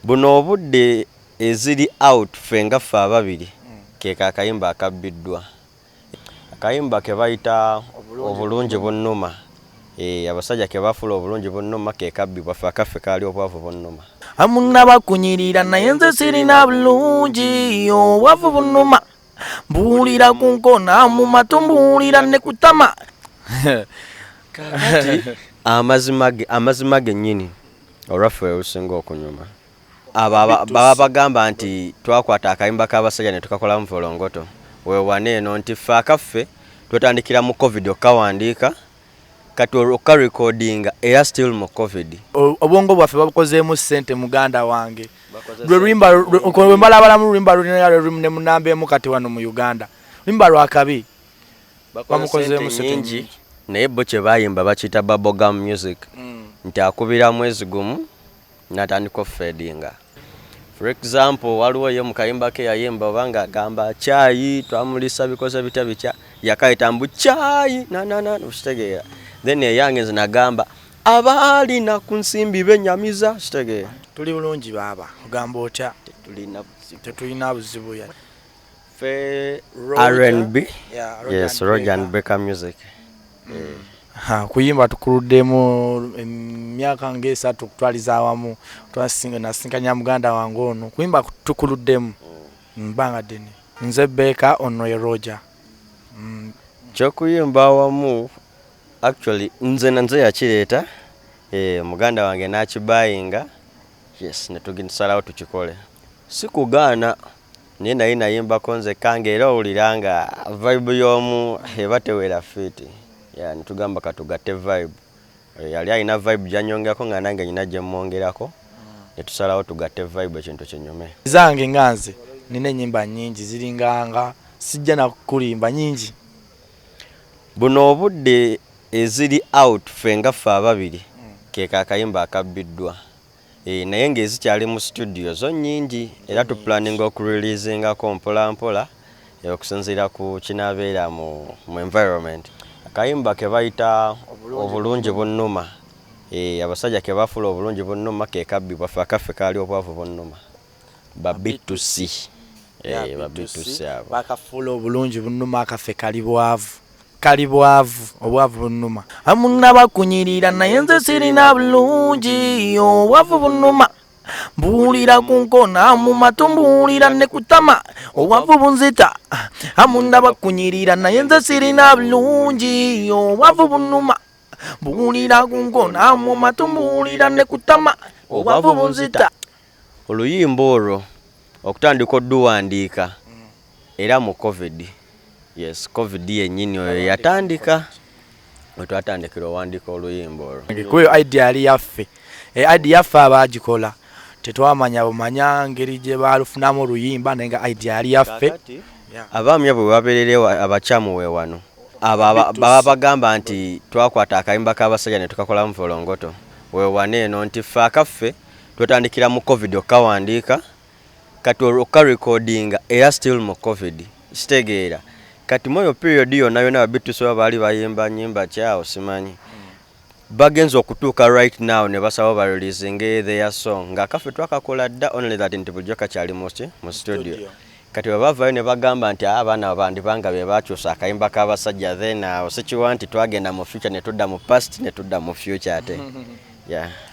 Buno obudde eziri out fenga ffe ababiri keka akayimba akabbiddwa. Akayimba ke bayita Obulungi Bunuma. Abasajja ke bafula Obulungi Bunuma ke kabbibwa ffe akaffe kaali Obwavu Bunuma. Amuna bakunyirira naye nze sirina bulungi Obwavu Bunuma. Mbuulira ku nkona mu matu mbuulira ne kutama. Amazima gennyini olwaffe olusinga okunyuma. Baba bagamba nti twakwata akayimba k'abasajja ne tukakolamu volongoto. Weewane eno nti ffe akaffe twetandikira mu COVID okawandiika kati olwoka recordinga era still mu COVID. Obwongo bwaffe babukozeemu ssente muganda wange. Lwimba mbalabala mu lwimba ne munambeemu kati wano mu Uganda. Lwimba lwakabi bamukozeemu ssente naye bo kye bayimba bakiyita bubblegum music. Nti akubira mwezi gumu natandika offedinga. For example, waliwo ye mu kayimba ke yayimba obanga agamba chai twamulisa bikoze bitya yakayita mbu chai na usitegeera. Then eyange zinagamba abali na kunsimbi benyamiza usitegeera. Tuli bulungi baba ogamba otya tetulina buzibu ya fe R&B. Yes, Roja and Beka music. Kuyimba tukuluddemu emyaka ng'esatu kutwaliza awamu nasinkanya muganda wange ono kuyimba tukuluddemu mbanga ddene nze Beka ono ye Roja. Kyokuyimba awamu actually nze yakireeta muganda wange n'akibayinga. Yes, ne tugisalawo tukikole. Sikugaana naye nayimbako nze kange era owuliranga vibe y'omu eba tewera fiti. Nitugamba katugatte vibe. Yali alina vibe gyanyongako nga nange nyina gye mwongerako. Netusalawo tugatte vibe ekintu kinyume. Zange nganze nina ennyimba nnyingi ziringanga sijja na kulimba nyingi. Buno obudde eziri out fenga ffe ababiri keka akayimba akabbiddwa. Naye ng'ezikyali mu studio zo nnyingi era tuplanning okureleasingako mpola mpola okusinziira ku kinaabeera mu environment. Akayimba ke bayita Obulungi Bunuma. Abasajja ke bafula Obulungi Bunuma ke kabbibwa ffe akaffe kaali Obwavu Bunuma. Ba B2C. Ba B2C abo. Bakafula Obulungi Bunuma akaffe kali Bwavu Obwavu Bunuma. Amuna bakunyirira naye nze sirina bulungi Obwavu Bunuma. Mbuulira ku nkona mu matu mbuulira ne kutama Obwavu bunzita. Amuna bakunyirira naye nze sirina bulungi Obwavu Bunuma. Mbuulira ku nkona mu matu mbuulira ne kutama Obwavu bunzita. Oluyimba olwo okutandika odduwandiika era mu COVID. Yes, COVID yennyini oyo yatandika. Twatandikira owandiika oluyimba olwo. Kuyo idea yali yaffe. Idea yaffe abagikola. Tetwamanya bumanya ngeri gye balufunamu oluyimba naye nga idea yali yaffe. Abaami abo babeererewo abakyamu we wano. Baba bagamba nti twakwata akayimba k'abasajja ne tukakolamu volongoto. Weewane eno nti ffe akaffe twetandikira mu COVID okawandiika kati olwoka recordinga era still mu COVID. Kitegeera. Kati moyo period yonna B2C baali bayimba nyimba kyawo simanyi. Bagenza okutuuka right now ne basaba ba releasing their song nga kaffe twakakola dda only that nti bulijjo kakyali mu studio. Kati bavaayo ne bagamba nti abaana bandibanga be bakyusa akayimba k'abasajja then osekiwa nti twagenda mu future ne tudda mu past ne tudda mu future ate.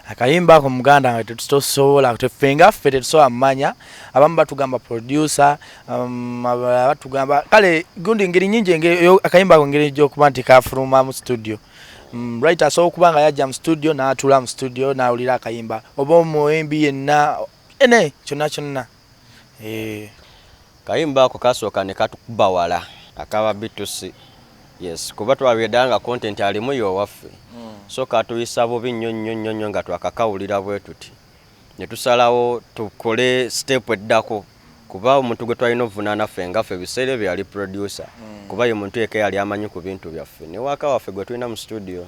Akayimba ko muganda nga tetusobola tufenga ffe tetusobola mmanya abamu batugamba producer batugamba kale gundi ngeri nyingi akayimba ko ngeri gy'okuba nti kafuluma mu studio. Right aso kubanga yajja mu studio n'atula mu studio n'awulira akayimba oba omuyimbi yenna kyonna. Kayimba ako kasooka ne katukuba wala akaba B2C. Yes, kuba twabyeddanga content alimu y'owaffe. So katuyisa bubi nnyo nga twakakawulira bwe tuti. Ne tusalawo tukole step eddako kuba omuntu gwe twalina ovunaana ffe nga ffe biseera bye yali producer. Kuba ye muntu yekka yali amanyi ku bintu byaffe. Ne waka waffe gwe tulina mu studio.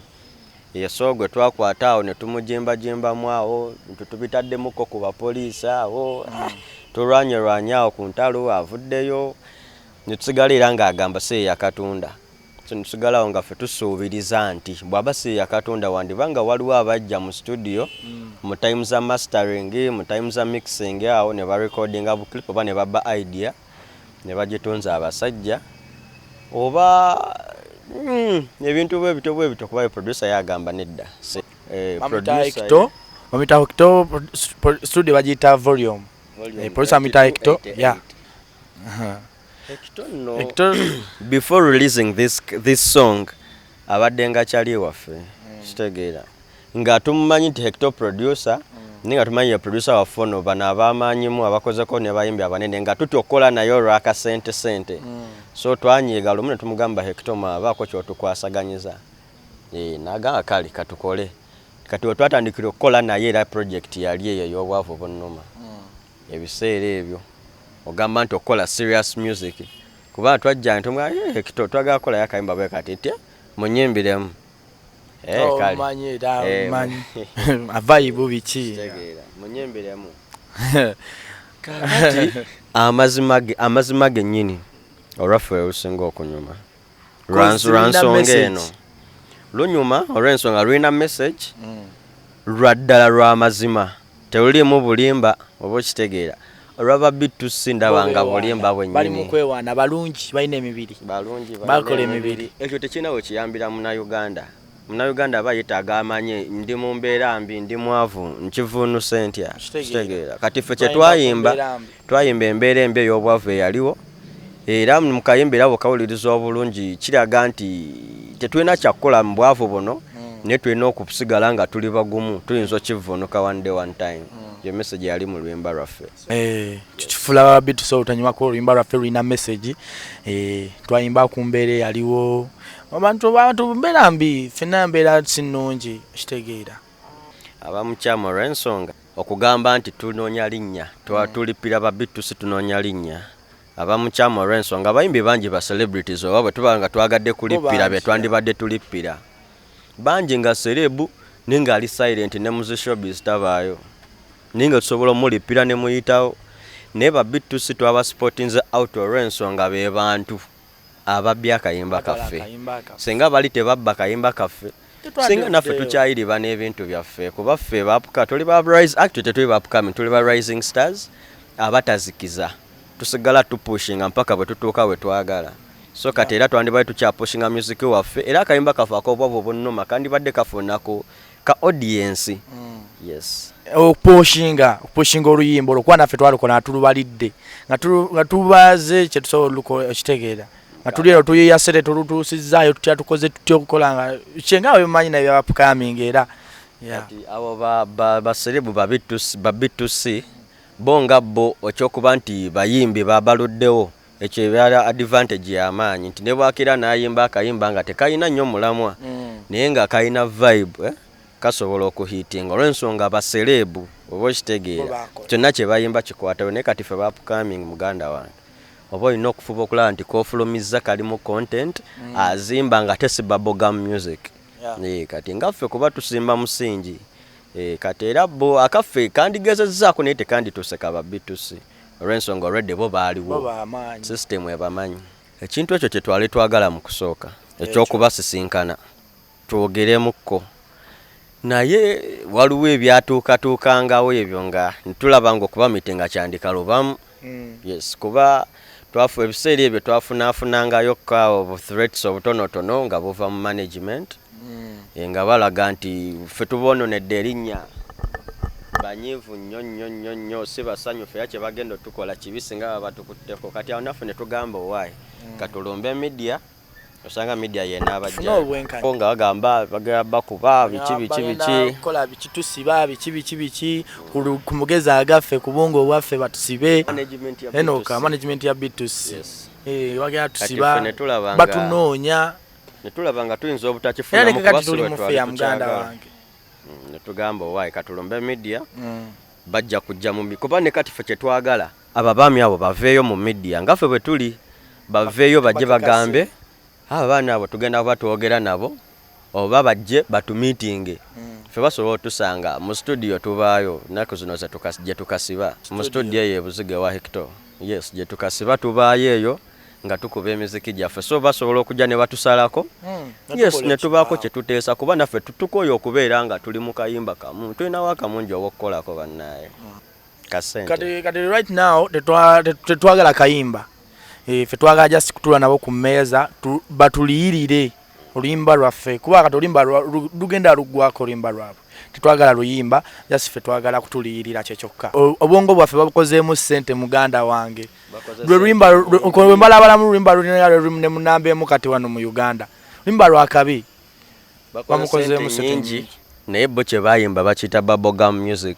Yeso gwe twakwata awo ne tumujimbamu awo tubitaddemuko ku bapoliisi awo. Tulwanye awo ku ntalo avuddeyo. Ne tusigalira ng'agamba se yakatunda. so ntusigalawo nga ffe tusuubiriza nti bw'aba si yakatonda wandibanga waliwo abajja mu studio mu time za mastering mu time za mixing awo ne barecordinga buclip oba ne babba idea ne bagitunza abasajja oba ebintu bwe bityo kuba producer yagamba nedda Mamita Hector studio bagiyita volume. Producer Mamita Hector, yeah. Hector, before releasing this song, abadde nga kyali Lwaffe. Kitegeera. Nga tumumanyi nti Hector producer, ninga tumanyi ya producer wa fono bana abamanyimu abakozeko ne bayimbi abanene nga tutyo kola nayo raka sente. So twanyiga lumu ne tumugamba Hector mabaako kyotukwasaganyiza. Naga kali katukole. Kati twatandikira okukola naye era project yali eyo y'Obwavu Bunuma. Ebiseera ebyo ogamba nti okola serious music kuba twajja ntumwa Hector twagala kola yakayimba bwe kati nti munyimbiremu kali manyi avayibu biki munyimbiremu kati amazima gennyini olwaffe olusinga okunyuma lwansonga eno lunyuma olw'ensonga lulina message lwaddala lw'amazima terulimu bulimba oba okitegeera olwaba B2C ndabanga bulimba bwennyini bali mu kwewaana balungi balina emibiri bakola emibiri ekyo tekinawo kiyambira Munnayuganda aba yeetaaga amanye ndi mu mbeera mbi ndi mwavu nkivuunuse ntya kitegeera kati ffe kye twayimba embeera embi ey'obwavu eyaliwo era mu kayimba era bw'okawuliriza obulungi kiraga nti tetulina kyakukola mu bwavu buno naye tulina okusigala nga tuli bagumu tuyinza okkivuunuka one day one time yo message yali mu luyimba lwaffe tukifula B2C olutanyuma ko oluyimba lwaffe lulina message twayimba ku mbeera eyaliwo abantu mbeera mbi ffenna mbeera sinungi kitegeera abamukyama olw'ensonga okugamba nti tunoonya linnya tulipira ba B2C tunoonya linnya abamukyama olw'ensonga abayimbi bangi ba celebrities oba bwe tuba nga twagadde kulippira bye twandibadde tulippira bangi nga serebu ninga ali silent ne mu showbiz tabaayo ninga tusobola omulippira ne muyitawo naye ba B2C twaba sportinze out olw'ensonga be bantu ababbi akayimba kaffe singa bali tebabba kayimba kaffe singa naffe tukyayiriba n'ebintu byaffe kuba ffe bapuka tuli ba rise actually tetuli bapukami tuli ba rising stars abatazikiza tusigala tupushinga mpaka bwe tutuuka we twagala so kati era twandibadde tukyapushinga music waffe era akayimba kaffe ak'Obwavu Bunuma kandibadde kafunako ka audience yes opushinga oluyimba olwokuba naffe twalukola natulubalidde nga tubaze kye tusobola okitegeera nga tuli ero tuyiyasere tulutuusizaayo tutya tukoze tutya okukola nga kyenga wemanyi naye byabapukaminga era abo baserebu ba B2C bonga bo okyokuba nti bayimbi babaluddewo ekyo ebyala advantage y'amaanyi nti ne bwakira n'ayimba akayimba nga tekayina nnyo mulamwa naye nga kayina vibe kasobola okuhiitinga olw'ensonga baserebu oba okitegeera kyonna kye bayimba kikwatawo naye kati ffe bapukaming muganda wange oba olina okufuba okulaba nti koofulumizza kalimu content azimba nga tesiba bogam music kati ngaffe kuba tusimba musingi kati era bo akaffe kandigezezzaako naye tekandituuse kaba B2C olw'ensonga olwedde bo baaliwo system ebamanyi ekintu ekyo kye twali twagala mu kusooka ekyokubasisinkana twogeremukko naye waliwo ebyatuukatuukangawo ebyo nga ntulaba nga okuba mitinga kyandika lubamu yes kuba ebiseera ebyo twafunaafunangayo obu threats obutonotono nga buva mu management nga balaga nti ffe tuboononedde erinnya banyiivu nnyo si basanyufu era kye bagenda otukola kibi singa baba tukutteko kati awo naffe ne tugamba owaayi katulumbe media osanga media yena abajja nga bagamba bagala bakuba kola bikitusiba biki ku mugezi agaffe ku bungo obwaffe batusibe enoka management ya B2C bagala tusiba batunoonya netulaba nga tuyinza obutakifunamu kuba tuli mufe ya muganda wange netugamba owaayi katulumbe media bajja kujja mu kuba ne kati ffe kye twagala ababaami abo baveeyo mu media nga ffe bwe tuli baveeyo bajje bagambe abaana abo tugenda kuba twogera nabo oba bajje batumiitinge ffe basobola otusanga mu studio tubaayo naku zino gye tukasiba mu studio eyo ebuzige wa Hector yes gye tukasiba tubaayo eyo nga tukuba emiziki gyaffe so basobola okujja ne batusalako yes ne tubaako kye tuteesa kuba naffe tutukoyo okubeera nga tuli mu kayimba kamu tulinawo akamungi obw'okukolako bannaye kasente kati right now tetwagala kayimba ffe twagala just kutula nabo ku mmeeza batuliyirire oluyimba lwaffe kuba kati oluyimba lugenda luggwako oluyimba lwabwe tetwagala luyimba just ffe twagala kutuliyirira kyekyoka obwongo bwaffe babukozeemu ssente muganda wange lwe luyimba lwe mbalabalamu luyimba ne munambeemu kati wano mu Uganda luyimba lwakabi bamukozeemu ssente nyingi naye bo kye bayimba bakiyita bubblegum music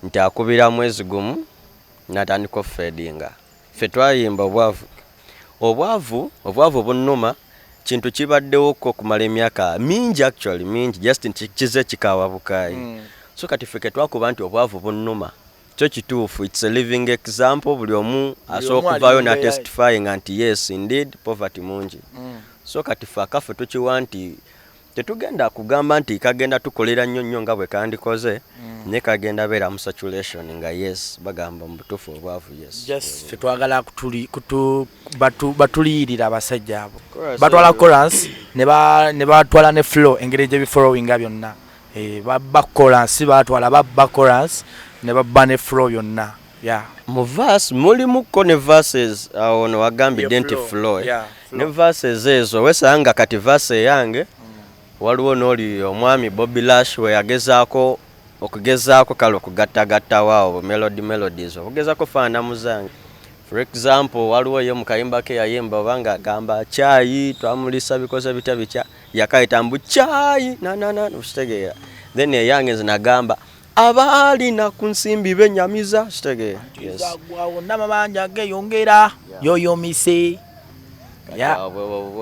nti akubira mwezi gumu natandika offedinga ffe twayimba obwavu Bunuma kintu kibaddewo ko kumala emyaka mingi actually mingi just nti kize kikawa bukayi so kati ffe twakuba nti Obwavu Bunuma kyo kituufu it's a living example buli omu asooka okuvaayo na testifying nti yes indeed poverty mungi so kati ffe akaffe tukiwa nti tetugenda kugamba nti kagenda tukolera nnyo nga bwe kandikoze ne kagenda beera mu saturation nga yes bagamba mu butuufu obwavu yes just ffe twagala batuliyirira abasajja abo batwala chorus ne batwala ne flow engeri gye bifollowinga byonna babba chorus batwala babba chorus ne babba ne flow yonna mu verse mulimuko ne verses awo no wagambye denti flow ne verses ezo wesanga kati verse yange waliwo n'oli omwami Bobby Lash we yagezaako okugezaako kale okugattagatta waawo melodies okugezaako faana muzange for example waliwo ye mukayimba ke yayimba obanga agamba chai twamulisa bikoze bitya bitya yakayita mbu chai na usitegeera then eyange zinagamba abali na kunsimbi benyamiza usitegeera yes wonna mabanja geyongera yoyomise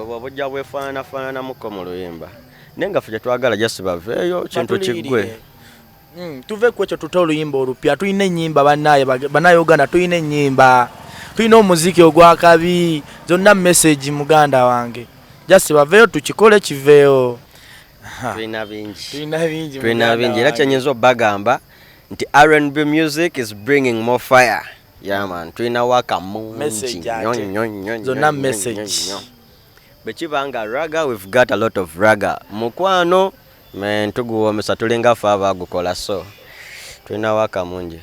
bwebujja bwefaanana muko mu luyimba nenga fuje twagala just baveyo kintu kiggwe tuve ku ekyo tuta oluyimba olupya tulina ennyimba bannaye Uganda tulina ennyimba tulina omuziki ogwakabi zonna message muganda wange just baveyo tukikole kiveyo tulina bingi era kyenyinza obagamba nti R&B music is bringing more fire man tulina waka mungi zonna message Bechibanga raga, we've got a lot of raga. Mukwano, men tuguwomesa tulinga fava gukola so. Tulina waka mungi.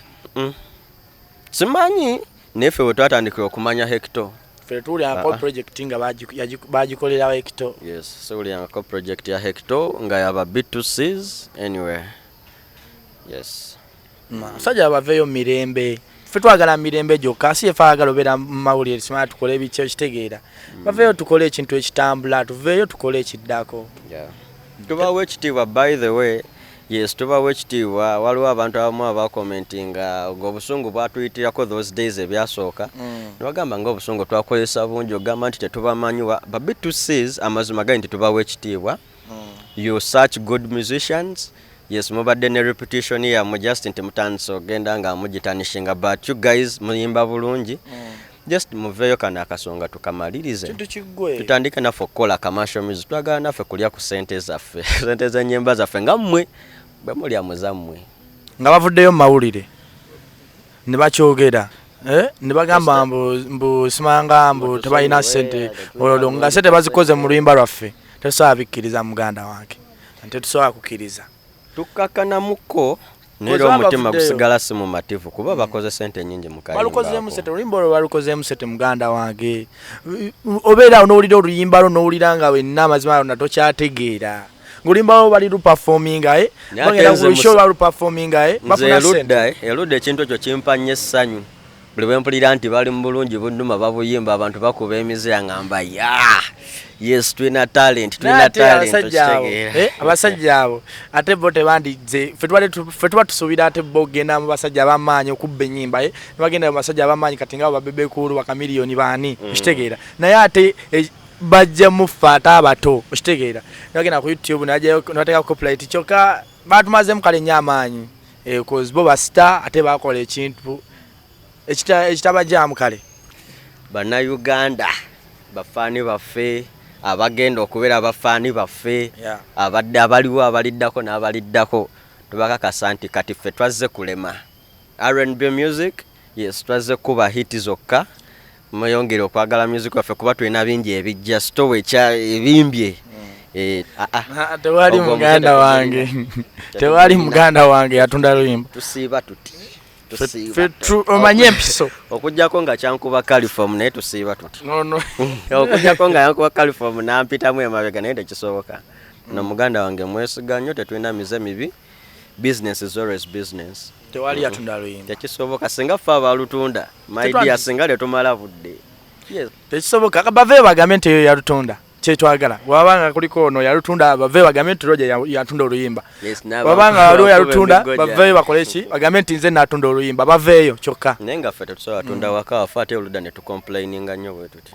Simanyi nefe we twatandikira okumanya Hector. Fe tuli ako project nga bagikolera Hector. Yes, so uli ako project ya Hector nga yaba B2Cs anyway. Yes. Sajja baveyo mirembe. Ffe twagala mirembe gyokka si efaagala obeera mawulire simala tukole ebikyo kitegeera baveeyo tukole ekintu ekitambula tuveeyo tukole ekiddako tubawo ekitiibwa by the way yes tubawo ekitiibwa waliwo abantu abamu abakomentinga ng'obusungu bwatuyitirako those days ebyasooka ne bagamba ng'obusungu twakozesa bungi ogamba nti tetubamanyiwa ba B2Cs amazima gali nti tubawo ekitiibwa you such good musicians. Yes, mubadde ne repetition yammwe just nti mutandise ogenda nga mugitanishinga but you guys muyimba bulungi just muveeyo kana akasonga tukamalirize tutandike naffe okukola commercial music twagala naffe kulya ku sente zaffe sente z'ennyimba zaffe nga mmwe bwe mulya muzammwe nga bavuddeyo mu mawulire ne bakyogera ne bagamba mbu simanga mbu tebalina sente olwo nga sente bazikoze mu luyimba lwaffe tetusobola bikkiriza muganda wange tetusobola kukkiriza tukakana muko nero omutima gusigala si mumativu kuba bakoze sente nyingi mukayimba balukozeemu sente oluyimba olwo balukozeemu sente muganda wange obeera n'owulira oluyimba lwo n'owulira nga wenna amazima yonna tokyategeera ng'oluyimba lwo bali lupafominga bagenda ku lushow balupafominga bafuna sente eludda ekintu ekyo kimpa nnyo essanyu buli bwe mpulira nti bali mu Bulungi Bunuma babuyimba abantu bakuba emizira ngamba yes tulina talent abasajja abo ate bo tebandize ffe tuba tusuubira ate bo genda mu basajja ab'amaanyi okubba ennyimba ne bagenda mu basajja ab'amaanyi kati nga babebekulu bakamiliyoni baani okitegeera naye ate bajja muffe ate abato okitegeera ne bagenda ku YouTube nabateeka copyright kyokka batumazeemu kale nnyo amaanyi cause bo basita ate bakola ekintu ekitabajjaamu kale bannayuganda bafaani baffe abagenda okubeera abafaani baffe abadde abaliwo abaliddako n'abaliddako tubakakasa nti kati ffe twazze kulema R&B music yes twazze kuba hiti zokka mweyongere okwagala music waffe kuba tulina bingi ebijja store ekya ebimbye. Tewali muganda wange. Tewali muganda wange yatunda luyimba. Tusiiba tuti. Omanye empiso. Okujjako nga kyankuba California naye tusiiba tuti. No. Okujjako nga yankuba California nampitamu emabega naye tekisoboka. No muganda wange mwesiga nnyo tetulina mize mibi. Business is always business. Tewali yatunda luyimba. Tekisoboka singa ffe abalutunda. My dear singa letumala budde. Yes. Tekisoboka bave bagambe nti eyo yalutunda. Kyetwagala wabanga kuliko ono yalutunda bave bagambe nti Roja yatunda oluyimba. Wabanga waliwo yalutunda bave bakole ki bagambe nti nze natunda oluyimba baveeyo kyokka. Naye nga ffe tetusobola tunda waka waffe ate oluda ne tucomplaininga nnyo bwe tuti.